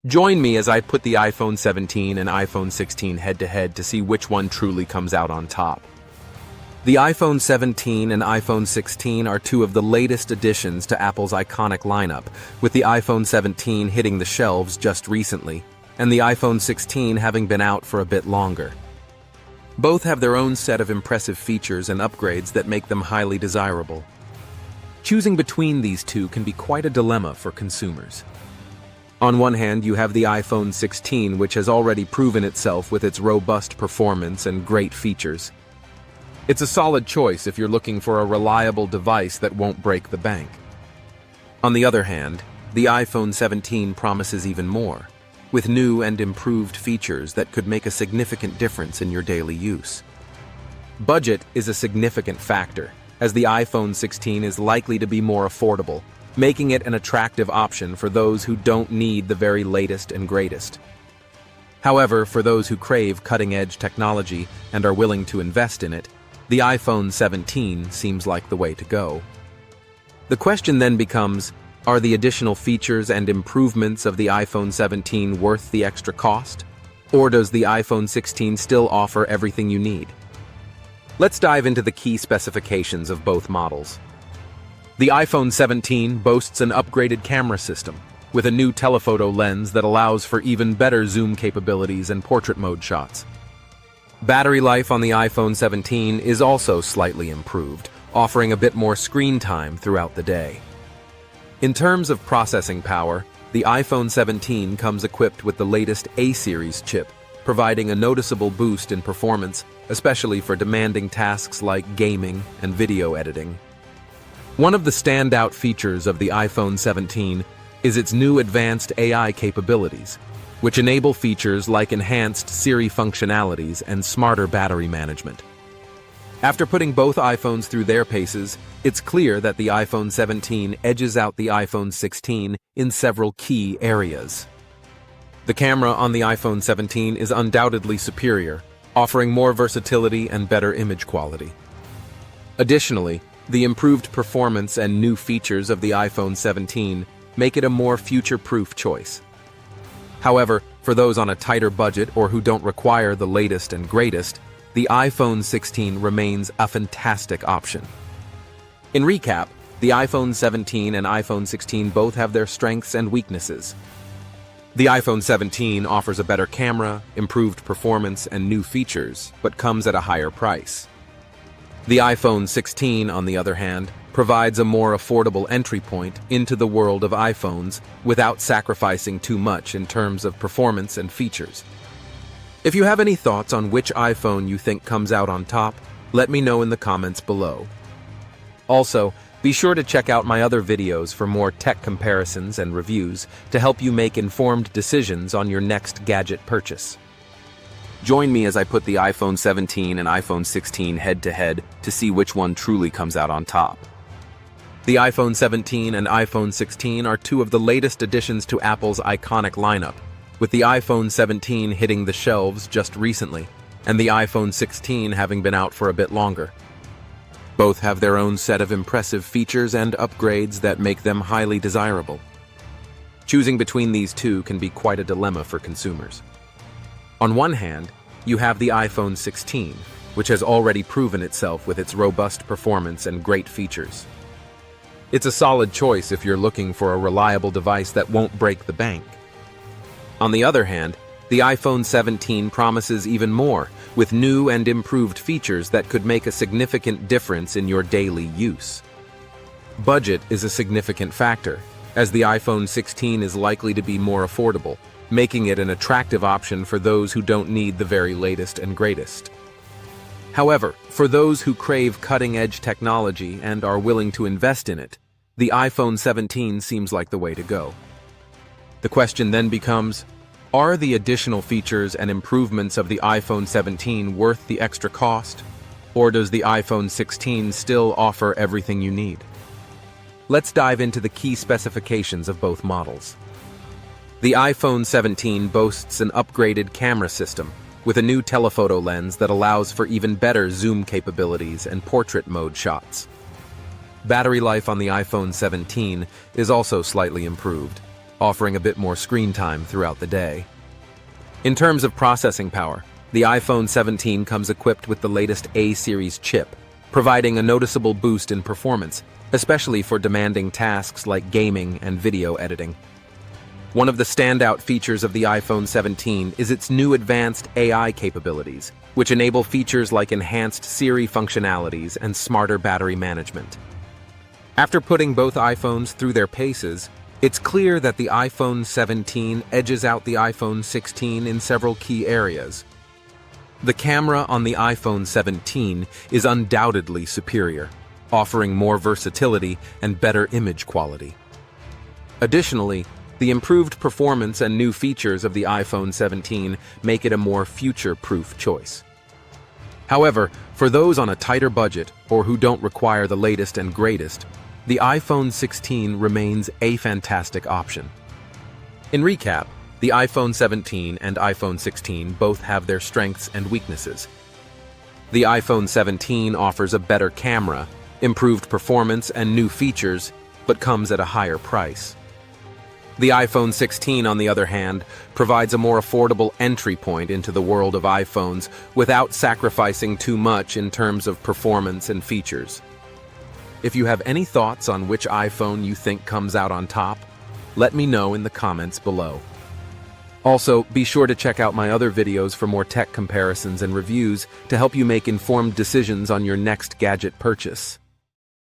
Join me as I put the iPhone 17 and iPhone 16 head-to-head to see which one truly comes out on top. The iPhone 17 and iPhone 16 are two of the latest additions to Apple's iconic lineup, with the iPhone 17 hitting the shelves just recently, and the iPhone 16 having been out for a bit longer. Both have their own set of impressive features and upgrades that make them highly desirable. Choosing between these two can be quite a dilemma for consumers. On one hand, you have the iPhone 16, which has already proven itself with its robust performance and great features. It's a solid choice if you're looking for a reliable device that won't break the bank. On the other hand, the iPhone 17 promises even more, with new and improved features that could make a significant difference in your daily use. Budget is a significant factor, as the iPhone 16 is likely to be more affordable, making it an attractive option for those who don't need the very latest and greatest. However, for those who crave cutting-edge technology and are willing to invest in it, the iPhone 17 seems like the way to go. The question then becomes, are the additional features and improvements of the iPhone 17 worth the extra cost? Or does the iPhone 16 still offer everything you need? Let's dive into the key specifications of both models. The iPhone 17 boasts an upgraded camera system, with a new telephoto lens that allows for even better zoom capabilities and portrait mode shots. Battery life on the iPhone 17 is also slightly improved, offering a bit more screen time throughout the day. In terms of processing power, the iPhone 17 comes equipped with the latest A-series chip, providing a noticeable boost in performance, especially for demanding tasks like gaming and video editing. One of the standout features of the iPhone 17 is its new advanced AI capabilities, which enable features like enhanced Siri functionalities and smarter battery management. After putting both iPhones through their paces, it's clear that the iPhone 17 edges out the iPhone 16 in several key areas. The camera on the iPhone 17 is undoubtedly superior, offering more versatility and better image quality. Additionally, the improved performance and new features of the iPhone 17 make it a more future-proof choice. However, for those on a tighter budget or who don't require the latest and greatest, the iPhone 16 remains a fantastic option. In recap, the iPhone 17 and iPhone 16 both have their strengths and weaknesses. The iPhone 17 offers a better camera, improved performance, and new features, but comes at a higher price. The iPhone 16, on the other hand, provides a more affordable entry point into the world of iPhones without sacrificing too much in terms of performance and features. If you have any thoughts on which iPhone you think comes out on top, let me know in the comments below. Also, be sure to check out my other videos for more tech comparisons and reviews to help you make informed decisions on your next gadget purchase. Join me as I put the iPhone 17 and iPhone 16 head-to-head to see which one truly comes out on top. The iPhone 17 and iPhone 16 are two of the latest additions to Apple's iconic lineup, with the iPhone 17 hitting the shelves just recently, and the iPhone 16 having been out for a bit longer. Both have their own set of impressive features and upgrades that make them highly desirable. Choosing between these two can be quite a dilemma for consumers. On one hand, you have the iPhone 16, which has already proven itself with its robust performance and great features. It's a solid choice if you're looking for a reliable device that won't break the bank. On the other hand, the iPhone 17 promises even more, with new and improved features that could make a significant difference in your daily use. Budget is a significant factor, as the iPhone 16 is likely to be more affordable, making it an attractive option for those who don't need the very latest and greatest. However, for those who crave cutting-edge technology and are willing to invest in it, the iPhone 17 seems like the way to go. The question then becomes, are the additional features and improvements of the iPhone 17 worth the extra cost? Or does the iPhone 16 still offer everything you need? Let's dive into the key specifications of both models. The iPhone 17 boasts an upgraded camera system, with a new telephoto lens that allows for even better zoom capabilities and portrait mode shots. Battery life on the iPhone 17 is also slightly improved, offering a bit more screen time throughout the day. In terms of processing power, the iPhone 17 comes equipped with the latest A-series chip, providing a noticeable boost in performance, especially for demanding tasks like gaming and video editing. One of the standout features of the iPhone 17 is its new advanced AI capabilities, which enable features like enhanced Siri functionalities and smarter battery management. After putting both iPhones through their paces, it's clear that the iPhone 17 edges out the iPhone 16 in several key areas. The camera on the iPhone 17 is undoubtedly superior, offering more versatility and better image quality. Additionally, the improved performance and new features of the iPhone 17 make it a more future-proof choice. However, for those on a tighter budget or who don't require the latest and greatest, the iPhone 16 remains a fantastic option. In recap, the iPhone 17 and iPhone 16 both have their strengths and weaknesses. The iPhone 17 offers a better camera, improved performance, and new features, but comes at a higher price. The iPhone 16, on the other hand, provides a more affordable entry point into the world of iPhones without sacrificing too much in terms of performance and features. If you have any thoughts on which iPhone you think comes out on top, let me know in the comments below. Also, be sure to check out my other videos for more tech comparisons and reviews to help you make informed decisions on your next gadget purchase.